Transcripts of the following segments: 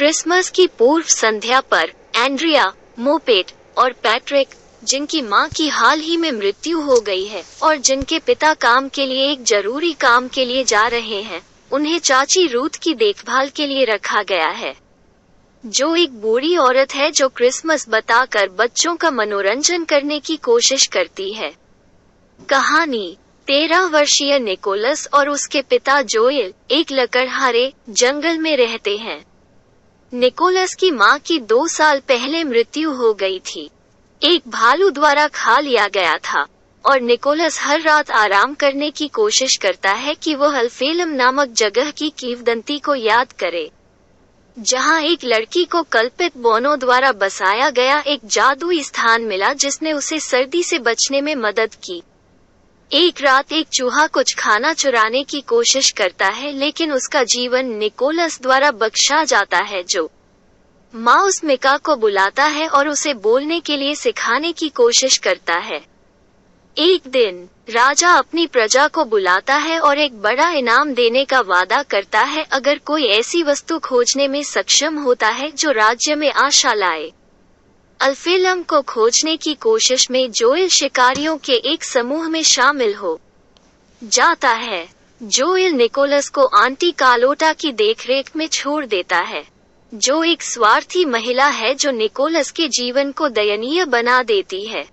Christmas की पूर्व संध्या पर एंड्रिया, मोपेट और पैट्रिक, जिनकी मां की हाल ही में मृत्यु हो गई है और जिनके पिता काम के लिए एक जरूरी काम के लिए जा रहे हैं, उन्हें चाची रूथ की देखभाल के लिए रखा गया है, जो एक बूढ़ी औरत है जो क्रिसमस बताकर बच्चों का मनोरंजन करने की कोशिश करती है। कहानी 13 वर्षीय निकोलस और उसके पिता जोएल एक लकड़हारे जंगल में रहते हैं। निकोलस की मां की 2 साल पहले मृत्यु हो गई थी। एक भालू द्वारा खा लिया गया था और निकोलस हर रात आराम करने की कोशिश करता है कि वह अल्फेलम नामक जगह की किंवदंती को याद करे, जहां एक लड़की को कल्पित बोनो द्वारा बसाया गया एक जादुई स्थान मिला जिसने उसे सर्दी से बचने में मदद की। एक रात एक चूहा कुछ खाना चुराने की कोशिश करता है, लेकिन उसका जीवन निकोलस द्वारा बख्शा जाता है, जो माँ उस मिका को बुलाता है और उसे बोलने के लिए सिखाने की कोशिश करता है। एक दिन राजा अपनी प्रजा को बुलाता है और एक बड़ा इनाम देने का वादा करता है अगर कोई ऐसी वस्तु खोजने में सक्षम होता है जो राज्य में आशा लाए। अल्फेलम को खोजने की कोशिश में जोएल शिकारियों के एक समूह में शामिल हो जाता है। जोएल निकोलस को आंटी कार्लोटा की देखरेख में छोड़ देता है, जो एक स्वार्थी महिला है जो निकोलस के जीवन को दयनीय बना देती है।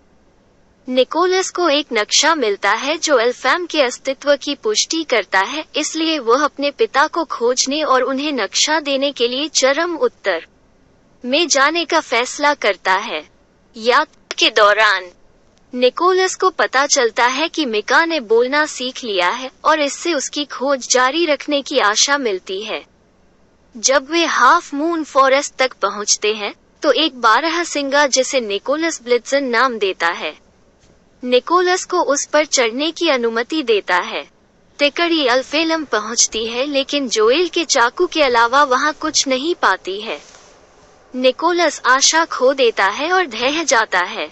निकोलस को एक नक्शा मिलता है जो एल्फेम के अस्तित्व की पुष्टि करता है, इसलिए वह अपने पिता को खोजने और उन्हें नक्शा देने के लिए चरम उत्तर में जाने का फैसला करता है। यात्रा के दौरान निकोलस को पता चलता है कि मिका ने बोलना सीख लिया है और इससे उसकी खोज जारी रखने की आशा मिलती है। जब वे हाफ मून फॉरेस्ट तक पहुंचते हैं तो एक 12 सिंगा जिसे निकोलस ब्लिट्जन नाम देता है, निकोलस को उस पर चढ़ने की अनुमति देता है। तिकड़ी अल्फेलम पहुंचती है, लेकिन जोएल के चाकू के अलावा वहां कुछ नहीं पाती है। निकोलस आशा खो देता है और ढह जाता है।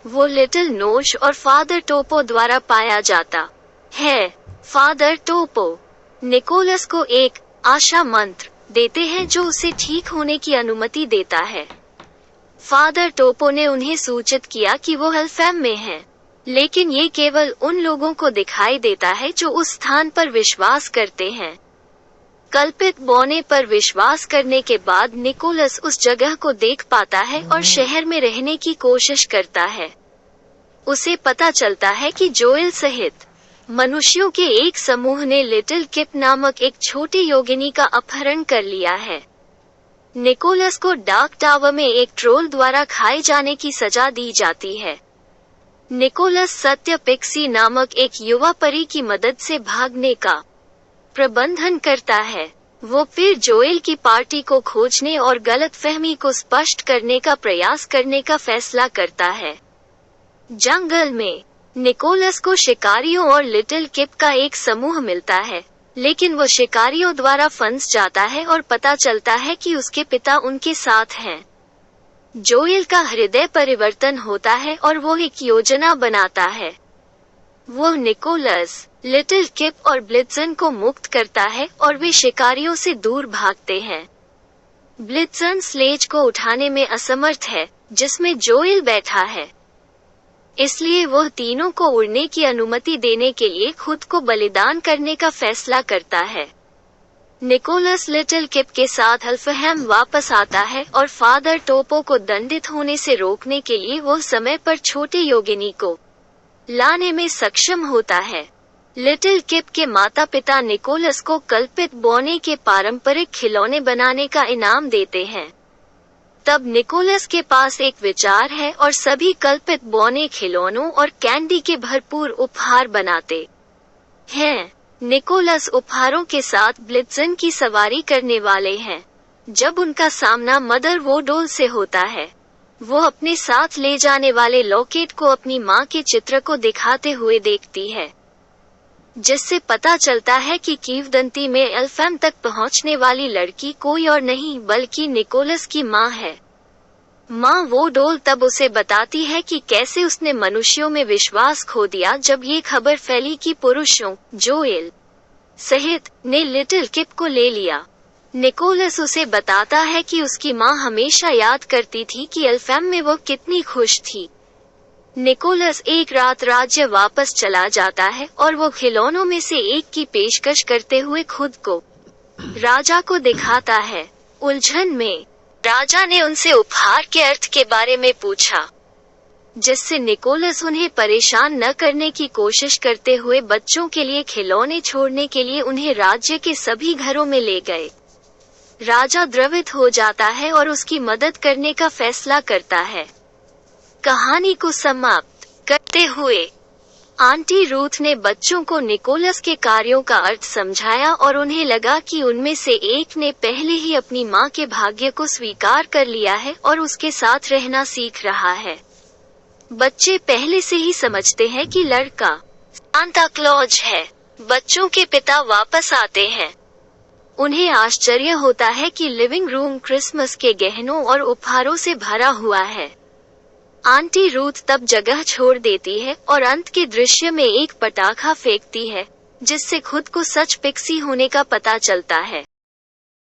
वो लिटिल नोश और फादर टोपो द्वारा पाया जाता है। फादर टोपो निकोलस को एक आशा मंत्र देते हैं जो उसे ठीक होने की अनुमति देता है। फादर टोपो ने उन्हें सूचित किया कि वो एल्फेम में हैं, लेकिन ये केवल उन लोगों को दिखाई देता है जो उस स्थान पर विश्वास करते हैं। कल्पित बोने पर विश्वास करने के बाद निकोलस उस जगह को देख पाता है और शहर में रहने की कोशिश करता है। उसे पता चलता है कि जोएल सहित मनुष्यों के एक समूह ने लिटिल किप नामक एक छोटी योगिनी का अपहरण कर लिया है। निकोलस को डार्क टावर में एक ट्रोल द्वारा खाए जाने की सजा दी जाती है। निकोलस सत्य पिक्सी नामक एक युवा परी की मदद से भागने का प्रबंधन करता है। वो फिर जोएल की पार्टी को खोजने और गलतफहमी को स्पष्ट करने का प्रयास करने का फैसला करता है। जंगल में निकोलस को शिकारियों और लिटिल किप का एक समूह मिलता है, लेकिन वो शिकारियों द्वारा फंस जाता है और पता चलता है कि उसके पिता उनके साथ हैं। जोएल का हृदय परिवर्तन होता है और वो एक योजना बनाता है। वो निकोलस, लिटिल किप और ब्लिट्जन को मुक्त करता है और वे शिकारियों से दूर भागते हैं। ब्लिट्जन स्लेज को उठाने में असमर्थ है जिसमें जोएल बैठा है, इसलिए वह तीनों को उड़ने की अनुमति देने के लिए खुद को बलिदान करने का फैसला करता है। निकोलस लिटिल किप के साथ अल्फहेम वापस आता है और फादर टोपो को दंडित होने से रोकने के लिए वो समय पर छोटे योगिनी को लाने में सक्षम होता है। लिटिल किप के माता पिता निकोलस को कल्पित बोने के पारंपरिक खिलौने बनाने का इनाम देते हैं। तब निकोलस के पास एक विचार है और सभी कल्पित बोने खिलौनों और कैंडी के भरपूर उपहार बनाते हैं। निकोलस उपहारों के साथ ब्लिट्जन की सवारी करने वाले हैं। जब उनका सामना मदर वोडोल से होता है, वो अपने साथ ले जाने वाले लॉकेट को अपनी मां के चित्र को दिखाते हुए देखती है, जिससे पता चलता है कि किंवदंती में एल्फेम तक पहुंचने वाली लड़की कोई और नहीं बल्कि निकोलस की मां है। मां वोडोल तब उसे बताती है कि कैसे उसने मनुष्यों में विश्वास खो दिया जब ये खबर फैली कि पुरुषों, जोएल सहित, ने लिटिल किप को ले लिया। निकोलस उसे बताता है कि उसकी माँ हमेशा याद करती थी कि एल्फेम में वो कितनी खुश थी। निकोलस एक रात राज्य वापस चला जाता है और वो खिलौनों में से एक की पेशकश करते हुए खुद को राजा को दिखाता है। उलझन में राजा ने उनसे उपहार के अर्थ के बारे में पूछा, जिससे निकोलस उन्हें परेशान न करने की कोशिश करते हुए बच्चों के लिए खिलौने छोड़ने के लिए उन्हें राज्य के सभी घरों में ले गए। राजा द्रवित हो जाता है और उसकी मदद करने का फैसला करता है। कहानी को समाप्त करते हुए आंटी रूथ ने बच्चों को निकोलस के कार्यों का अर्थ समझाया और उन्हें लगा कि उनमें से एक ने पहले ही अपनी माँ के भाग्य को स्वीकार कर लिया है और उसके साथ रहना सीख रहा है। बच्चे पहले से ही समझते हैं कि लड़का सांता क्लॉज है। बच्चों के पिता वापस आते हैं। उन्हें आश्चर्य होता है कि लिविंग रूम क्रिसमस के गहनों और उपहारों से भरा हुआ है। आंटी रूथ तब जगह छोड़ देती है और अंत के दृश्य में एक पटाखा फेंकती है, जिससे खुद को सच पिक्सी होने का पता चलता है।